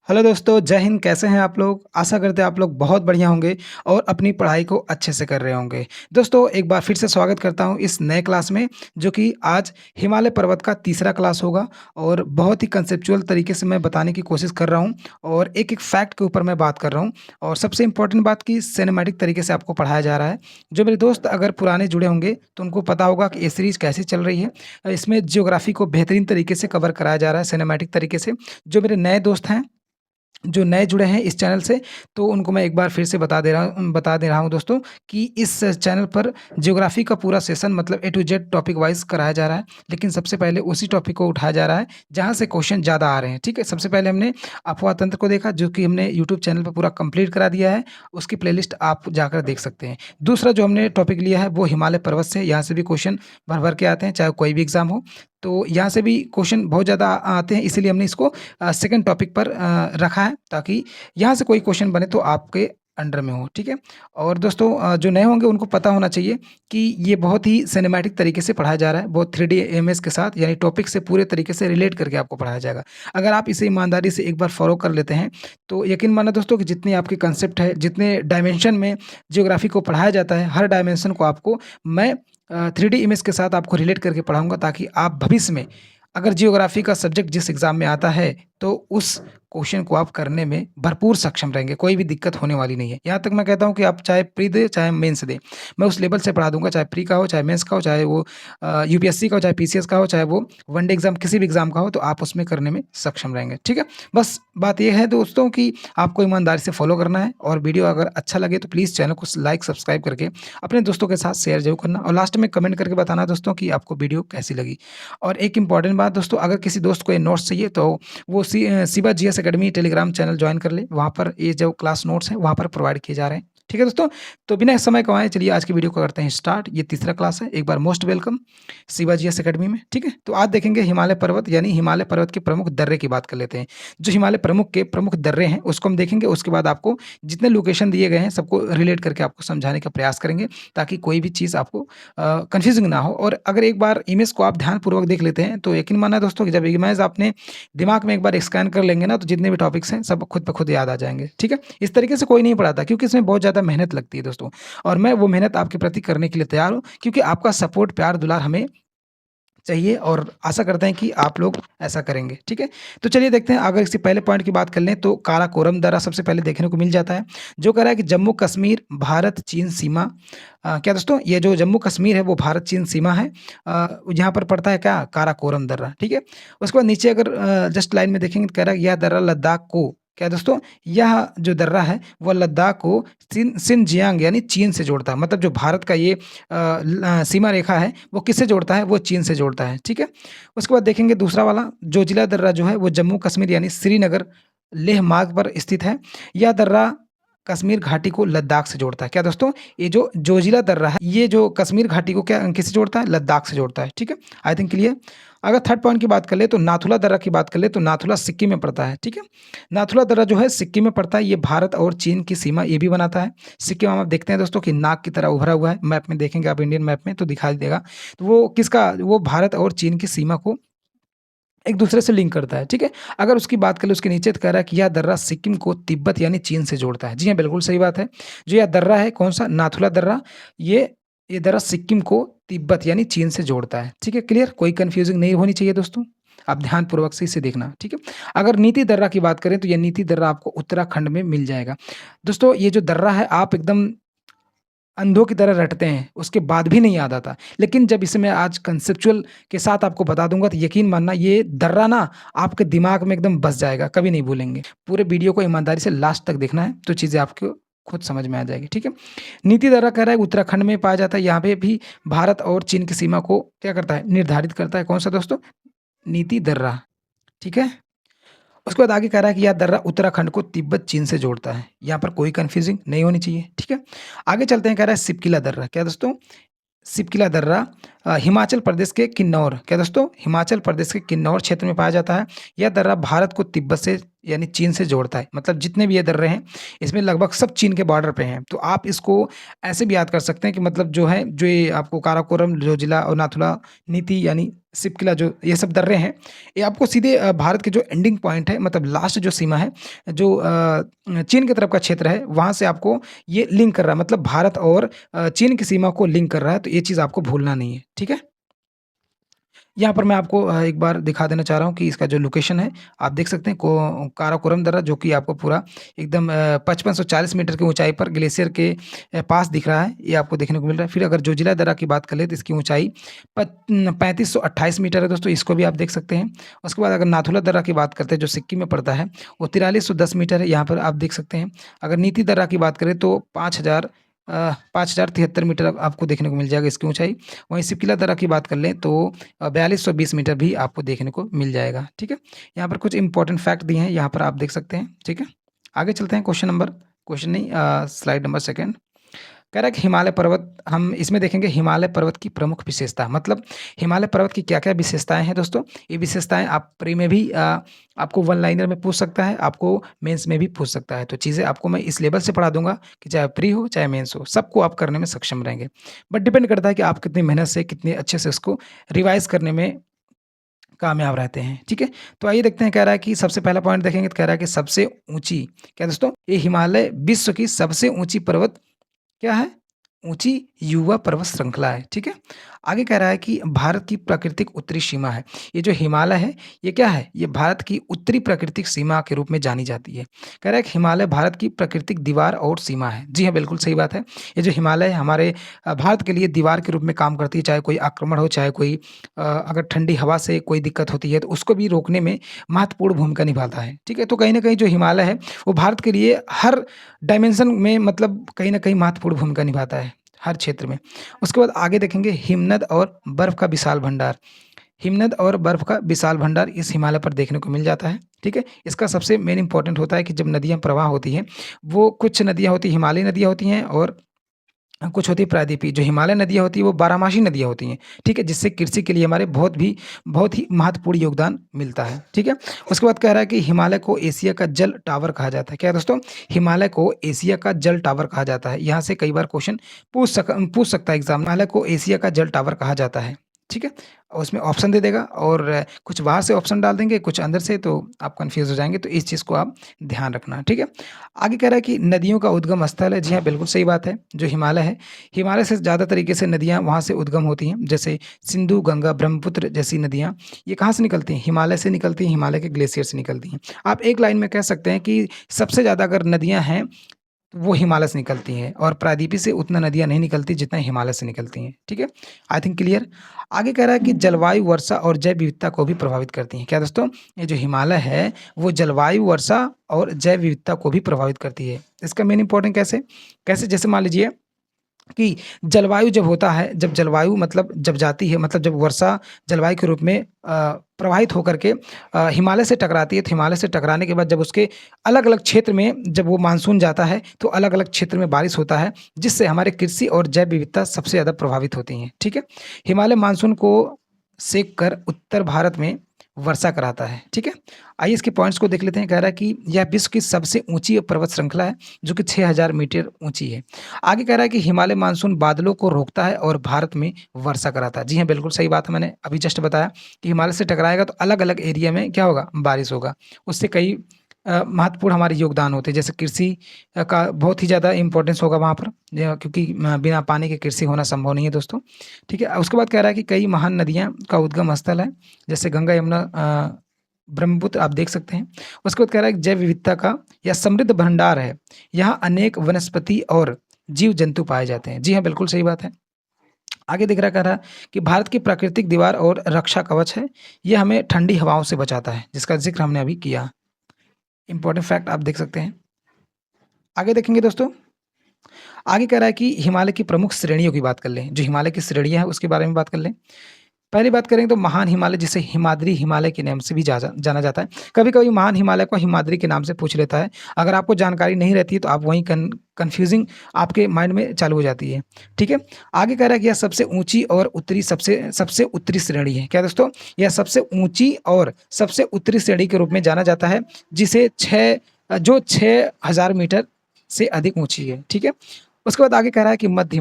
Hello दोस्तों, जय हिंद। कैसे हैं आप लोग? आशा करते हैं आप लोग बहुत बढ़िया होंगे और अपनी पढ़ाई को अच्छे से कर रहे होंगे। दोस्तों, एक बार फिर से स्वागत करता हूं इस नए क्लास में, जो कि आज हिमालय पर्वत का तीसरा क्लास होगा और बहुत ही कंसेप्चुअल तरीके से मैं बताने की कोशिश कर रहा हूं और एक-एक फैक्ट के ऊपर मैं बात कर रहा हूं और सबसे इम्पोर्टेंट बात कि सिनेमैटिक तरीके से आपको पढ़ाया जा रहा है। जो मेरे दोस्त अगर पुराने जुड़े होंगे, तो उनको पता होगा कि ये सीरीज़ कैसे चल रही है। इसमें ज्योग्राफी को बेहतरीन तरीके से कवर कराया जा रहा है सिनेमैटिक तरीके से। जो मेरे नए दोस्त हैं, जो नए जुड़े हैं इस चैनल से, तो उनको मैं एक बार फिर से बता दे रहा हूँ दोस्तों कि इस चैनल पर ज्योग्राफ़ी का पूरा सेशन मतलब ए टू जेड टॉपिक वाइज़ कराया जा रहा है। लेकिन सबसे पहले उसी टॉपिक को उठाया जा रहा है जहाँ से क्वेश्चन ज़्यादा आ रहे हैं, ठीक है? सबसे पहले हमने अफ़वाह तंत्र को देखा, जो कि हमने यूट्यूब चैनल पे पूरा कंप्लीट करा दिया है। उसकी प्लेलिस्ट आप जाकर देख सकते हैं। दूसरा जो हमने टॉपिक लिया है वो हिमालय पर्वत से, यहाँ से भी क्वेश्चन भर-भर के आते हैं, चाहे कोई भी एग्ज़ाम हो। तो यहाँ से भी क्वेश्चन बहुत ज़्यादा आते हैं, इसीलिए हमने इसको सेकंड टॉपिक पर रखा है, ताकि यहाँ से कोई क्वेश्चन बने तो आपके अंडर में हो, ठीक है? और दोस्तों, जो नए होंगे उनको पता होना चाहिए कि ये बहुत ही सिनेमैटिक तरीके से पढ़ाया जा रहा है, बहुत 3D इमेज के साथ, यानी टॉपिक से पूरे तरीके से रिलेट करके आपको पढ़ाया जाएगा। अगर आप इसे ईमानदारी से एक बार फॉलो कर लेते हैं, तो यकीन मानिए दोस्तों कि जितनी आपकी कंसेप्ट है, जितने डायमेंशन में ज्योग्राफी को पढ़ाया जाता है, हर डायमेंशन को आपको मैं 3D इमेज के साथ आपको रिलेट करके पढ़ाऊँगा, ताकि आप भविष्य में अगर जियोग्राफ़ी का सब्जेक्ट जिस एग्ज़ाम में आता है, तो उस क्वेश्चन को आप करने में भरपूर सक्षम रहेंगे, कोई भी दिक्कत होने वाली नहीं है। यहाँ तक मैं कहता हूँ कि आप चाहे प्री दें, चाहे मेंस दें, मैं उस लेवल से पढ़ा दूँगा, चाहे प्री का हो, चाहे मेंस का हो, चाहे वो यूपीएससी का हो, चाहे पीसीएस का हो, चाहे वो वनडे एग्ज़ाम किसी भी एग्ज़ाम का हो, तो आप उसमें करने में सक्षम रहेंगे, ठीक है? बस बात ये है दोस्तों कि आपको ईमानदारी से फ़ॉलो करना है और वीडियो अगर अच्छा लगे तो प्लीज़ चैनल को लाइक, सब्सक्राइब करके अपने दोस्तों के साथ शेयर ज़रूर करना और लास्ट में कमेंट करके बताना दोस्तों कि आपको वीडियो कैसी लगी। और एक इम्पॉर्टेंट बात दोस्तों, अगर किसी दोस्त को ये नोट्स चाहिए तो वो Shiva GS academy Telegram channel join कर ले। वहाँ पर ये जो क्लास नोट्स हैं वहाँ पर प्रोवाइड किए जा रहे हैं। ठीक है दोस्तों? तो बिना समय गँवाए चलिए आज की वीडियो को करते हैं स्टार्ट। ये तीसरा क्लास है। एक बार most welcome Shiva GS academy में, ठीक है? तो आज देखेंगे हिमालय पर्वत, यानी हिमालय पर्वत के प्रमुख दर्रे की बात कर लेते हैं। जो हिमालय प्रमुख दर्रे हैं उसको हम देखेंगे, उसके बाद आपको जितने लोकेशन दिए गए हैं सबको रिलेट करके आपको समझाने का प्रयास करेंगे, ताकि कोई भी चीज़ आपको कन्फ्यूज़िंग ना हो। और अगर एक बार इमेज को आप ध्यानपूर्वक देख लेते हैं, तो यकीन मानिए दोस्तों कि जब इमेज आपने दिमाग में एक बार स्कैन कर लेंगे ना, तो जितने भी टॉपिक्स हैं सब खुद ब खुद याद आ जाएँगे, ठीक है? इस तरीके से कोई नहीं पढ़ाता, क्योंकि इसमें बहुत ज़्यादा मेहनत लगती है दोस्तों, और मैं वो मेहनत आपके प्रति करने के लिए तैयार हूँ, क्योंकि आपका सपोर्ट, प्यार, दुलार हमें चाहिए और आशा करते हैं कि आप लोग ऐसा करेंगे, ठीक है? तो चलिए देखते हैं, अगर इससे पहले पॉइंट की बात कर लें तो काराकोरम दर्रा सबसे पहले देखने को मिल जाता है, जो कह रहा है कि जम्मू-कश्मीर, भारत-चीन सीमा। क्या दोस्तों, ये जो जम्मू-कश्मीर है वो भारत-चीन सीमा है। यहाँ पर पड़ता है क्या? काराकोरम दर्रा, ठीक है? उसके बाद नीचे अगर जस्ट लाइन में देखेंगे तो कह रहा है यह दर्रा लद्दाख को, क्या दोस्तों? यह जो दर्रा है वो लद्दाख को शिनजियांग यानी चीन से जोड़ता है। मतलब जो भारत का ये सीमा रेखा है वो किससे जोड़ता है? वो चीन से जोड़ता है, ठीक है? उसके बाद देखेंगे दूसरा वाला जोजिला दर्रा जो है वो जम्मू कश्मीर यानी श्रीनगर लेह मार्ग पर स्थित है। यह दर्रा कश्मीर घाटी को लद्दाख से जोड़ता है। क्या दोस्तों? ये जो जोजिला दर्रा है ये जो कश्मीर घाटी को क्या किससे जोड़ता है? लद्दाख से जोड़ता है, ठीक है? I think clear. अगर थर्ड पॉइंट की बात कर ले तो नाथुला दर्रा की बात कर ले तो नाथुला सिक्किम में पड़ता है, ठीक है? नाथुला दर्रा जो है सिक्किम में पड़ता है, ये भारत और चीन की सीमा ये भी बनाता है। सिक्किम हम आप देखते हैं दोस्तों कि नाक की तरह उभरा हुआ है, मैप में देखेंगे आप इंडियन मैप में तो दिखाई देगा। तो वो किसका, वो भारत और चीन की सीमा को एक दूसरे से लिंक करता है, ठीक है? अगर उसकी बात करें उसके नीचे तो कह रहा है कि यह दर्रा सिक्किम को तिब्बत यानी चीन से जोड़ता है। जी हाँ, बिल्कुल सही बात है। जो यह दर्रा है कौन-सा? नाथुला दर्रा, ये दर्रा सिक्किम को तिब्बत यानी चीन से जोड़ता है, ठीक है? क्लियर? कोई कन्फ्यूज़िंग नहीं होनी चाहिए दोस्तों। आप ध्यानपूर्वक से इसे देखना, ठीक है? अगर नीति दर्रा की बात करें तो ये नीति दर्रा आपको उत्तराखंड में मिल जाएगा। दोस्तों, ये जो दर्रा है आप एकदम अंधों की तरह रटते हैं, उसके बाद भी नहीं याद आता। लेकिन जब इसे मैं आज कंसेप्चुअल के साथ आपको बता दूँगा तो यकीन मानना ये दर्रा ना आपके दिमाग में एकदम बस जाएगा, कभी नहीं भूलेंगे। पूरे वीडियो को ईमानदारी से लास्ट तक देखना है, तो चीज़ें आपको खुद समझ में आ जाएगी, ठीक है? नीति दर्रा कह रहा है उत्तराखंड में पाया जाता है, यहाँ पे भी भारत और चीन की सीमा को क्या करता है? निर्धारित करता है। कौन-सा दोस्तों? नीति दर्रा, ठीक है? उसके बाद आगे कह रहा है कि यह दर्रा उत्तराखंड को तिब्बत चीन से जोड़ता है। यहाँ पर कोई कन्फ्यूजिंग नहीं होनी चाहिए, ठीक है? आगे चलते हैं, कह रहा है सिपकिला दर्रा। क्या दोस्तों? सिपकिला दर्रा हिमाचल प्रदेश के किन्नौर, क्या दोस्तों? हिमाचल प्रदेश के किन्नौर क्षेत्र में पाया जाता है। यह दर्रा भारत को तिब्बत से यानी चीन से जोड़ता है। मतलब जितने भी ये दर्रे हैं, इसमें लगभग सब चीन के बॉर्डर पे हैं। तो आप इसको ऐसे भी याद कर सकते हैं कि मतलब जो है, जो ये आपको काराकोरम, जोजिला और नाथुला, नीति यानी शिप्किला, जो ये सब दर्रे हैं, ये आपको सीधे भारत के जो एंडिंग पॉइंट है, मतलब लास्ट जो सीमा है, जो चीन की तरफ का क्षेत्र है, वहाँ से आपको ये लिंक कर रहा है। मतलब भारत और चीन की सीमा को लिंक कर रहा है, तो ये चीज़ आपको भूलना नहीं है, ठीक है? यहाँ पर मैं आपको एक बार दिखा देना चाह रहा हूँ कि इसका जो लोकेशन है, आप देख सकते हैं को काराकोरम दर्रा, जो कि आपको पूरा एकदम 5540 मीटर की ऊँचाई पर ग्लेशियर के पास दिख रहा है, ये आपको देखने को मिल रहा है। फिर अगर जोजिला दर्रा की बात कर लें, तो इसकी ऊँचाई 3528 मीटर है दोस्तों, इसको भी आप देख सकते हैं। उसके बाद अगर नाथुला दर्रा की बात करते हैं, जो सिक्किम में पड़ता है, वो 4310 मीटर है, यहाँ पर आप देख सकते हैं। अगर नीति दर्रा की बात करें तो 5073 मीटर आपको देखने को मिल जाएगा इसकी ऊँचाई। वहीं शिप्किला दर्रा की बात कर लें तो 4220 मीटर भी आपको देखने को मिल जाएगा, ठीक है? यहाँ पर कुछ इंपॉर्टेंट फैक्ट दिए हैं, यहाँ पर आप देख सकते हैं, ठीक है? आगे चलते हैं, क्वेश्चन नहीं, स्लाइड नंबर 2 कह रहा है कि हिमालय पर्वत, हम इसमें देखेंगे हिमालय पर्वत की प्रमुख विशेषता, मतलब हिमालय पर्वत की क्या-क्या विशेषताएँ हैं दोस्तों? ये विशेषताएँ आप प्री में भी आपको वन लाइनर में पूछ सकता है, आपको मेंस में भी पूछ सकता है। तो चीज़ें आपको मैं इस लेवल से पढ़ा दूँगा कि चाहे प्री हो, चाहे मेंस हो, सबको आप करने में सक्षम रहेंगे। बट डिपेंड करता है कि आप कितनी मेहनत से, कितने अच्छे से उसको रिवाइज़ करने में कामयाब रहते हैं, ठीक है? तो आइए देखते हैं, कह रहा है कि सबसे पहला पॉइंट देखेंगे, तो कह रहा है कि सबसे ऊँची, क्या दोस्तों? ये हिमालय विश्व की सबसे ऊँची पर्वत क्या है? ऊँची युवा पर्वत श्रृंखला है, ठीक है? आगे कह रहा है कि भारत की प्राकृतिक उत्तरी सीमा है। ये जो हिमालय है, ये क्या है? ये भारत की उत्तरी प्राकृतिक सीमा के रूप में जानी जाती है। कह रहा है कि हिमालय भारत की प्राकृतिक दीवार और सीमा है। जी हाँ, बिल्कुल सही बात है। ये जो हिमालय है, हमारे भारत के लिए दीवार के रूप में काम करती है, चाहे कोई आक्रमण हो, चाहे कोई अगर ठंडी हवा से कोई दिक्कत होती है, तो उसको भी रोकने में महत्वपूर्ण भूमिका निभाता है, ठीक है? तो कहीं न कहीं जो हिमालय है, वो भारत के लिए हर डायमेंशन में, मतलब कहीं न कहीं महत्वपूर्ण भूमिका निभाता है, हर क्षेत्र में। उसके बाद आगे देखेंगे हिमनद और बर्फ़ का विशाल भंडार। हिमनद और बर्फ़ का विशाल भंडार इस हिमालय पर देखने को मिल जाता है, ठीक है? इसका सबसे मेन इम्पोर्टेंट होता है कि जब नदियाँ प्रवाह होती हैं, वो कुछ नदियाँ होती हैं, हिमालयी नदियाँ होती हैं, और कुछ होती है प्रायद्वीपीय। जो हिमालय नदियाँ होती हैं, वो बारहमासी नदियाँ होती हैं, ठीक है? जिससे कृषि के लिए हमारे बहुत ही महत्वपूर्ण योगदान मिलता है, ठीक है? उसके बाद कह रहा है कि हिमालय को एशिया का जल टावर कहा जाता है। क्या है दोस्तों? हिमालय को एशिया का जल टावर कहा जाता है। यहाँ से कई बार क्वेश्चन पूछ सकता है एग्ज़ाम, हिमालय को एशिया का जल टावर कहा जाता है, ठीक है? और उसमें ऑप्शन दे देगा, और कुछ बाहर से ऑप्शन डाल देंगे, कुछ अंदर से, तो आप कन्फ्यूज़ हो जाएँगे, तो इस चीज़ को आप ध्यान रखना, ठीक है? आगे कह रहा है कि नदियों का उद्गम स्थल है। जी हाँ, बिल्कुल सही बात है। जो हिमालय है, हिमालय से ज़्यादा तरीके से नदियाँ वहाँ से उद्गम होती हैं। जैसे सिंधु, गंगा, ब्रह्मपुत्र जैसी नदियाँ, ये कहाँ से निकलती हैं? हिमालय से निकलती हैं, हिमालय के ग्लेशियर से निकलती हैं। आप एक लाइन में कह सकते हैं कि सबसे ज़्यादा अगर नदियाँ हैं, तो वो हिमालय से निकलती हैं, और प्रायद्वीपीय से उतना नदियाँ नहीं निकलती जितना हिमालय से निकलती हैं, ठीक है? I think clear. आगे कह रहा है कि जलवायु, वर्षा और जैव विविधता को भी प्रभावित करती हैं। क्या दोस्तों? ये जो हिमालय है, वो जलवायु, वर्षा और जैव विविधता को भी प्रभावित करती है। इसका मेन इम्पोर्टेंट कैसे? कैसे? जैसे मान लीजिए कि जलवायु जब होता है, जब जलवायु मतलब जब जाती है, मतलब जब वर्षा जलवायु के रूप में प्रवाहित होकर के हिमालय से टकराती है, तो हिमालय से टकराने के बाद जब उसके अलग-अलग क्षेत्र में जब वो मानसून जाता है, तो अलग-अलग क्षेत्र में बारिश होता है, जिससे हमारे कृषि और जैव विविधता सबसे ज़्यादा प्रभावित होती हैं, ठीक है? हिमालय मानसून को सेक कर उत्तर भारत में वर्षा कराता है, ठीक है? आइए इसके पॉइंट्स को देख लेते हैं। कह रहा है कि यह विश्व की सबसे ऊँची पर्वत श्रृंखला है, जो कि 6000 मीटर ऊँची है। आगे कह रहा है कि हिमालय मानसून बादलों को रोकता है और भारत में वर्षा कराता है। जी हाँ, बिल्कुल सही बात है, मैंने अभी जस्ट बताया कि हिमालय से टकराएगा तो अलग-अलग एरिया में क्या होगा? बारिश होगा। उससे कई महत्वपूर्ण हमारे योगदान होते हैं, जैसे कृषि का बहुत ही ज़्यादा इम्पोर्टेंस होगा वहाँ पर, क्योंकि बिना पानी के कृषि होना संभव नहीं है दोस्तों, ठीक है? उसके बाद कह रहा है कि कई महान नदियाँ का उद्गम स्थल है, जैसे गंगा, यमुना, ब्रह्मपुत्र आप देख सकते हैं। उसके बाद कह रहा है कि जैव विविधता का यह समृद्ध भंडार है। यहाँ अनेक वनस्पति और जीव-जंतु पाए जाते हैं। जी हाँ, बिल्कुल सही बात है। आगे दिख रहा, कह रहा है कि भारत की प्राकृतिक दीवार और रक्षा कवच है। ये हमें ठंडी हवाओं से बचाता है, जिसका ज़िक्र हमने अभी किया। इम्पोर्टेंट फैक्ट आप देख सकते हैं। आगे देखेंगे दोस्तों, आगे कह रहा है कि हिमालय की प्रमुख श्रेणियों की बात कर लें। जो हिमालय की श्रेणियाँ हैं, उसके बारे में बात कर लें। पहली बात करें तो महान हिमालय, जिसे हिमाद्री हिमालय के नाम से भी जाना जाता है। कभी-कभी महान हिमालय को हिमाद्री के नाम से पूछ लेता है। अगर आपको जानकारी नहीं रहती है तो आप वहीं कन्फ्यूजिंग आपके माइंड में चालू हो जाती है। ठीक है? आगे कह रहा है कि यह सबसे ऊँची और उत्तरी सबसे सबसे उत्तरी श्रेणी है। क्या दोस्तों? यह सबसे ऊँची और सबसे उत्तरी श्रेणी के रूप में जाना जाता है, जिसे जो 6000 मीटर से अधिक ऊँची है। ठीक है? उसके बाद आगे कह रहा है कि मध्य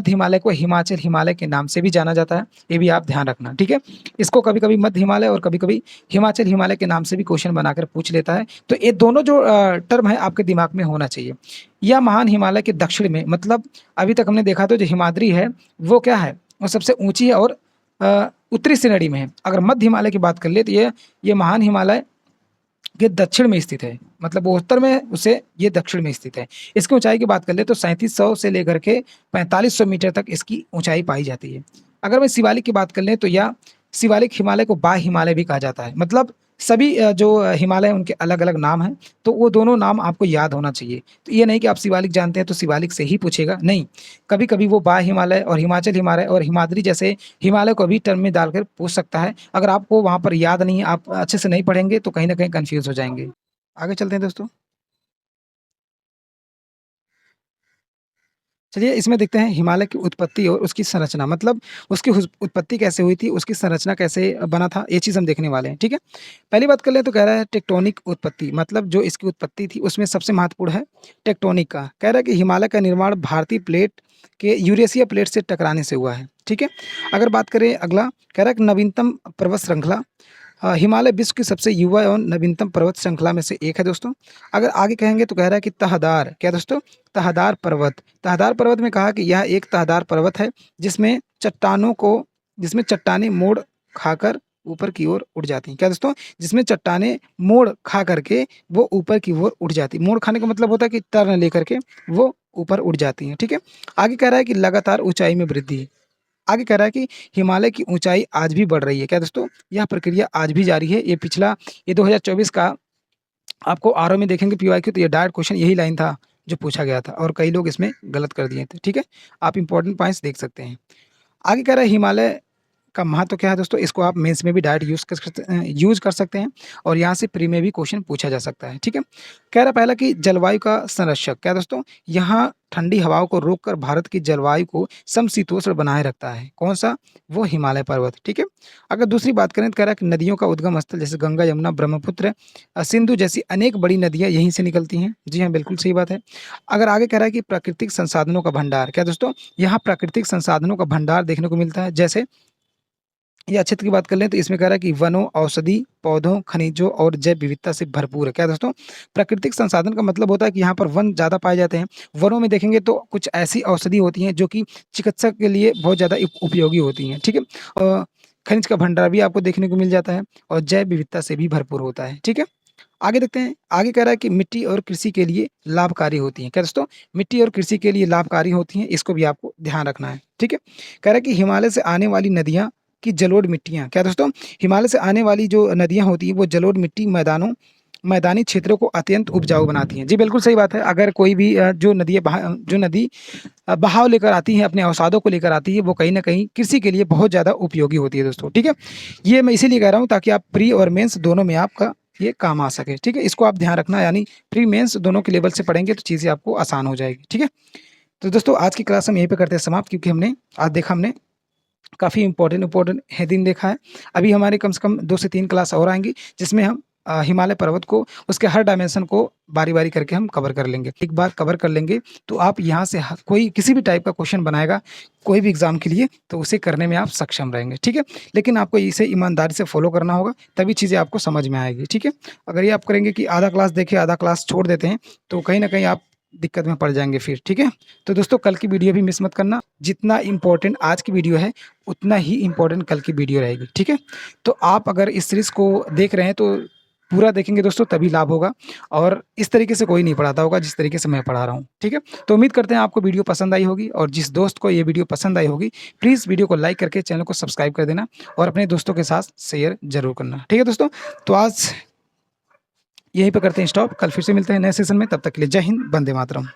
हिमालय को हिमाचल हिमालय के नाम से भी जाना जाता है, ये भी आप ध्यान रखना, ठीक है? इसको कभी-कभी मध्य हिमालय और कभी-कभी हिमाचल हिमालय के नाम से भी क्वेश्चन बनाकर पूछ लेता है, तो ये दोनों जो टर्म है आपके दिमाग में होना चाहिए। यह महान हिमालय के दक्षिण में, मतलब अभी तक हमने देखा तो जो हिमाद्री है, वो क्या है? वो सबसे ऊँची है और उत्तरी श्रेणी में है। अगर मध्य हिमालय की बात कर ले तो ये महान हिमालय ये दक्षिण में स्थित है, मतलब वो उत्तर में उसे ये दक्षिण में स्थित है। इसकी ऊंचाई की बात कर ले तो 3700 से लेकर के 4500 मीटर तक इसकी ऊंचाई पाई जाती है। अगर मैं शिवालिक की बात कर लें तो यह शिवालिक हिमालय को बाह्य हिमालय भी कहा जाता है, मतलब सभी जो हिमालय हैं उनके अलग-अलग नाम हैं, तो वो दोनों नाम आपको याद होना चाहिए। तो ये नहीं कि आप शिवालिक जानते हैं तो शिवालिक से ही पूछेगा, नहीं। कभी-कभी वो बाह्य हिमालय और हिमाचल हिमालय और हिमाद्री जैसे हिमालय को भी टर्म में डालकर पूछ सकता है। अगर आपको वहाँ पर याद नहीं है, आप अच्छे से नहीं पढ़ेंगे तो कहीं न कहीं कन्फ्यूज़ हो जाएँगे। आगे चलते हैं दोस्तों। चलिए इसमें देखते हैं हिमालय की उत्पत्ति और उसकी संरचना, मतलब उसकी उत्पत्ति कैसे हुई थी, उसकी संरचना कैसे बना था, ये चीज़ हम देखने वाले हैं, ठीक है? पहली बात कर लें तो कह रहा है टेक्टोनिक उत्पत्ति, मतलब जो इसकी उत्पत्ति थी उसमें सबसे महत्वपूर्ण है टेक्टोनिक का। कह रहा है कि हिमालय का निर्माण भारतीय प्लेट के यूरेशिया प्लेट से टकराने से हुआ है, ठीक है? अगर बात करें अगला, कह रहा है कि नवीनतम पर्वत श्रृंखला, हिमालय विश्व की सबसे युवा एवं नवीनतम पर्वत श्रृंखला में से एक है दोस्तों। अगर आगे कहेंगे तो कह रहा है कि तहदार, क्या दोस्तों? तहदार पर्वत में कहा कि यह एक तहदार पर्वत है जिसमें चट्टानें मोड़ खाकर ऊपर की ओर उठ जाती हैं। क्या दोस्तों? जिसमें चट्टानें मोड़ खा करके वो ऊपर की ओर उठ जाती हैं। मोड़ खाने का मतलब होता है कि टर्न लेकर के वो ऊपर उठ जाती हैं, ठीक है? आगे कह रहा है कि लगातार ऊँचाई में वृद्धि। आगे कह रहा है कि हिमालय की ऊँचाई आज भी बढ़ रही है। क्या दोस्तों? यह प्रक्रिया आज भी जारी है। ये 2024 का आपको आरओ में देखेंगे पीवाईक्यू, तो ये डायरेक्ट क्वेश्चन यही लाइन था जो पूछा गया था और कई लोग इसमें गलत कर दिए थे, ठीक है? आप इम्पोर्टेंट पॉइंट्स देख सकते हैं। आगे कह रहा है हिमालय का महत्व क्या है दोस्तों? इसको आप मेंस में भी डायरेक्ट यूज़ कर सकते हैं और यहाँ से प्री में भी क्वेश्चन पूछा जा सकता है, ठीक है? कह रहा है पहला कि जलवायु का संरक्षक, क्या दोस्तों? यहाँ ठंडी हवाओं को रोककर भारत की जलवायु को समशीतोष्ण बनाए रखता है। कौन-सा? वो हिमालय पर्वत, ठीक है? अगर दूसरी बात करें तो कह रहा है कि नदियों का उद्गम स्थल जैसे गंगा, यमुना, ब्रह्मपुत्र, सिंधु जैसी अनेक बड़ी नदियाँ यहीं से निकलती हैं। जी हाँ, बिल्कुल सही बात है। अगर आगे कह रहा है कि प्राकृतिक संसाधनों का भंडार, क्या दोस्तों? यहाँ प्राकृतिक संसाधनों का भंडार देखने को मिलता है, जैसे या क्षेत्र की बात कर लें तो इसमें कह रहा है कि वनों, औषधि, पौधों, खनिजों और जैव विविधता से भरपूर है। क्या दोस्तों? प्राकृतिक संसाधन का मतलब होता है कि यहाँ पर वन ज़्यादा पाए जाते हैं। वनों में देखेंगे तो कुछ ऐसी औषधि होती हैं जो कि चिकित्सा के लिए बहुत ज़्यादा उपयोगी होती हैं, ठीक है? खनिज का भंडार भी आपको देखने को मिल जाता है और जैव विविधता से भी भरपूर होता है, ठीक है? आगे देखते हैं, आगे कह रहा है कि मिट्टी और कृषि के लिए लाभकारी होती हैं। क्या दोस्तों? मिट्टी और कृषि के लिए लाभकारी होती हैं, इसको भी आपको ध्यान रखना है, ठीक है? कह रहा है कि हिमालय से आने वाली नदियाँ की जलोढ़ मिट्टियाँ, क्या दोस्तों? हिमालय से आने वाली जो नदियाँ होती हैं वो जलोढ़ मिट्टी मैदानी क्षेत्रों को अत्यंत उपजाऊ बनाती हैं। जी, बिल्कुल सही बात है। अगर कोई भी जो नदी बहाव लेकर आती है, अपने अवसादों को लेकर आती है, वो कहीं न कहीं कृषि के लिए बहुत ज़्यादा उपयोगी होती है दोस्तों, ठीक है? ये मैं इसीलिए कह रहा हूँ ताकि आप प्री और मेंस दोनों में आपका ये काम आ सके, ठीक है? इसको आप ध्यान रखना, यानी प्री मेंस दोनों के लेवल से पढ़ेंगे तो चीज़ें आपको आसान हो जाएगी, ठीक है? तो दोस्तों आज की क्लास हम यहीं पे करते हैं समाप्त, क्योंकि हमने काफ़ी इम्पोर्टेंट हेडिंग देखा है। अभी हमारे कम से कम 2 से 3 क्लास और आएँगी, जिसमें हम हिमालय पर्वत को, उसके हर डायमेंशन को बारी-बारी करके हम कवर कर लेंगे। एक बार कवर कर लेंगे तो आप यहाँ से कोई किसी भी टाइप का क्वेश्चन बनाएगा, कोई भी एग्ज़ाम के लिए, तो उसे करने में आप सक्षम रहेंगे, ठीक है? लेकिन आपको इसे ईमानदारी से फ़ॉलो करना होगा, तभी चीज़ें आपको समझ में आएगी, ठीक है? अगर ये आप करेंगे कि आधा क्लास देखे, आधा क्लास छोड़ देते हैं, तो कहीं न कहीं आप दिक्कत में पड़ जाएँगे फिर, ठीक है? तो दोस्तों कल की वीडियो भी मिस मत करना। जितना इम्पोर्टेंट आज की वीडियो है, उतना ही इम्पोर्टेंट कल की वीडियो रहेगी, ठीक है? तो आप अगर इस सीरीज़ को देख रहे हैं तो पूरा देखेंगे दोस्तों, तभी लाभ होगा और इस तरीके से कोई नहीं पढ़ाता होगा जिस तरीके से मैं पढ़ा रहा हूँ, ठीक है? तो उम्मीद करते हैं आपको वीडियो पसंद आई होगी और जिस दोस्त को ये वीडियो पसंद आई होगी, प्लीज़ वीडियो को लाइक करके चैनल को सब्सक्राइब कर देना और अपने दोस्तों के साथ शेयर ज़रूर करना, ठीक है दोस्तों? तो आज यहीं पे करते हैं स्टॉप, कल फिर से मिलते हैं नए सेशन में, तब तक के लिए जय हिंद, वंदे मातरम।